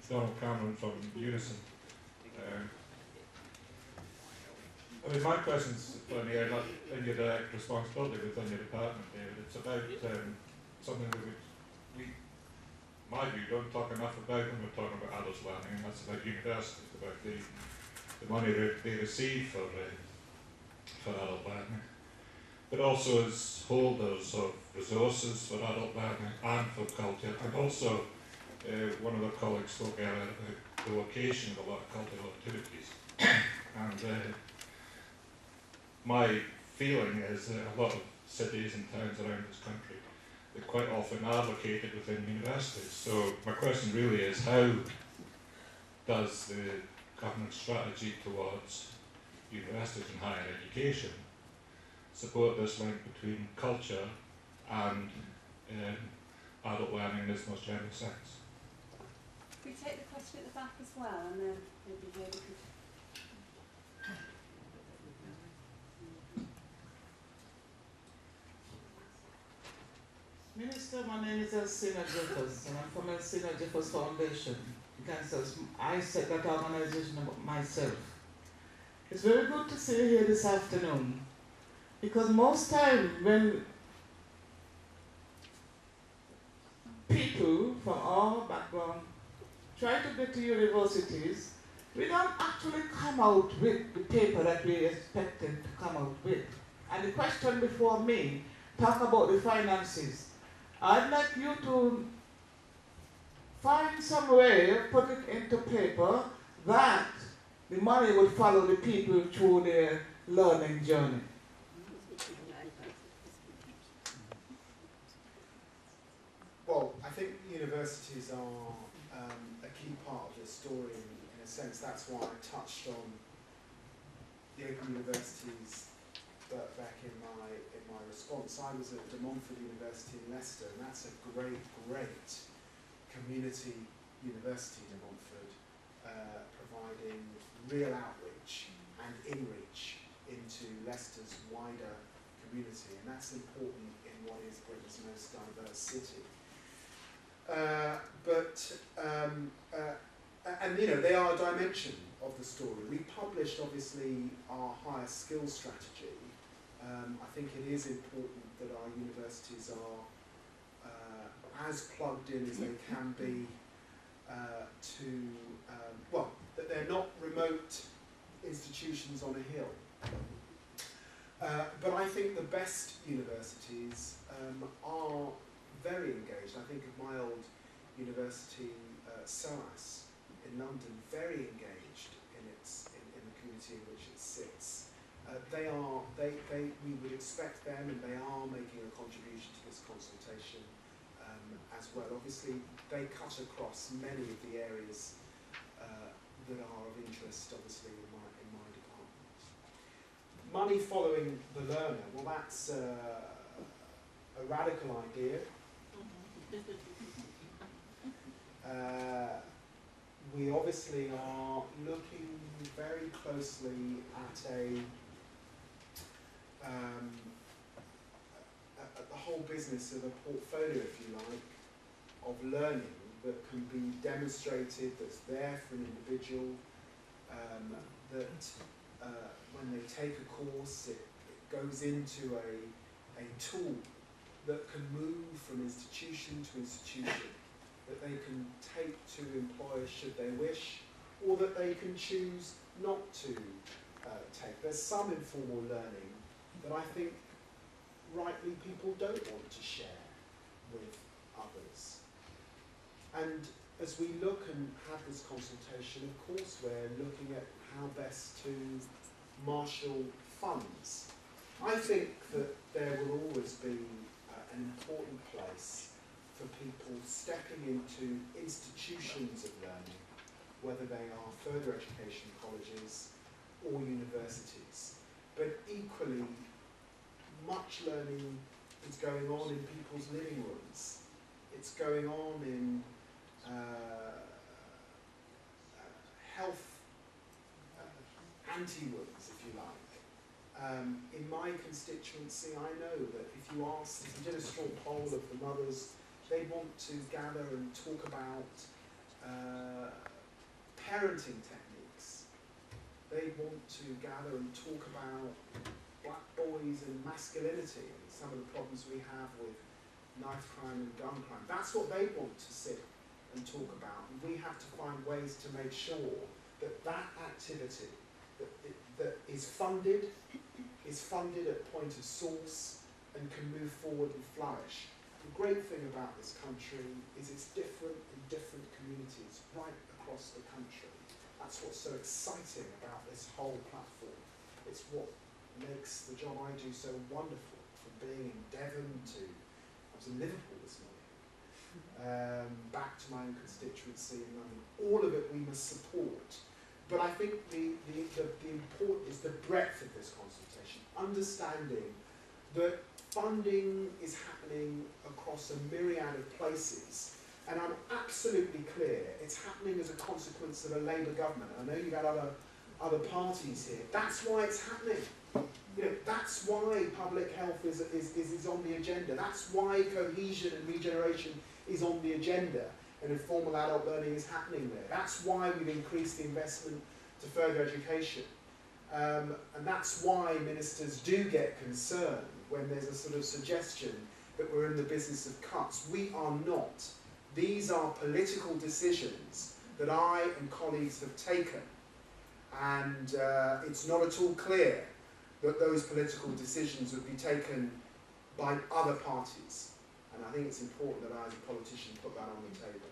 Donald Cameron from Unison. I mean, my question's funny, not in your direct responsibility within your department, David. It's about something that we, my view, don't talk enough about when we're talking about adult learning, and that's about universities, about the money that they receive for adult learning, but also as holders of resources for adult learning and for culture, and also one of our colleagues spoke earlier about the location of a lot of cultural activities. And my feeling is that a lot of cities and towns around this country, they quite often are located within universities. So my question really is, how does the government strategy towards universities and higher education support this link between culture and adult learning in its most general sense? Can we take the question at the back as well, and then maybe David could... Minister, my name is Elsina Jeffers, and I'm from Elsina Jeffers Foundation. I set that organization up myself. It's very good to see you here this afternoon, because most time when people from our background try to get to universities, we don't actually come out with the paper that we expected to come out with. And the question before me, talk about the finances. I'd like you to find some way, put it into paper, that the money would follow the people through their learning journey. Well, I think universities are a key part of the story in a sense. That's why I touched on the Open Universities back in my response. I was at De Montfort University in Leicester, and that's a great community university, De Montfort, providing real outreach and inreach into Leicester's wider community, and that's important in what is Britain's most diverse city. And you know, they are a dimension of the story. We published, obviously, our higher skills strategy. I think it is important that our universities are as plugged in as they can be well, that they're not remote institutions on a hill. But I think the best universities are very engaged. I think of my old university, SOAS in London, very engaged in the community in which it sits. We would expect them, and they are making a contribution to this consultation as well. Obviously, they cut across many of the areas that are of interest, obviously, in my department. Money following the learner, well, that's a radical idea. We obviously are looking very closely at the whole business of a portfolio, if you like, of learning that can be demonstrated, that's there for an individual, that when they take a course, it goes into a tool that can move from institution to institution, that they can take to employers should they wish, or that they can choose not to take. There's some informal learning that I think rightly people don't want to share with others. And as we look and have this consultation, of course we're looking at how best to marshal funds. I think that there will always be an important place for people stepping into institutions of learning, whether they are further education colleges or universities. But equally, much learning is going on in people's living rooms. It's going on in health ante-rooms, if you like. In my constituency, I know that if you did a straw poll of the mothers, they want to gather and talk about parenting techniques. They want to gather and talk about black boys and masculinity and some of the problems we have with knife crime and gun crime. That's what they want to sit and talk about. And we have to find ways to make sure that that activity that is funded at point of source and can move forward and flourish. The great thing about this country is it's different in different communities right across the country. That's what's so exciting about this whole platform. It's what makes the job I do so wonderful, from being in Devon to, I was in Liverpool this morning, back to my own constituency in London. All of it we must support. But I think the important is the breadth of this consultation, understanding that funding is happening across a myriad of places, and I'm absolutely clear it's happening as a consequence of a Labour government. I know you've had other parties here. That's why it's happening. You know, that's why public health is on the agenda. That's why cohesion and regeneration is on the agenda, and informal adult learning is happening there. That's why we've increased the investment to further education. And that's why ministers do get concerned when there's a sort of suggestion that we're in the business of cuts. We are not. These are political decisions that I and colleagues have taken. And it's not at all clear that those political decisions would be taken by other parties. And I think it's important that I, as a politician, put that on the table.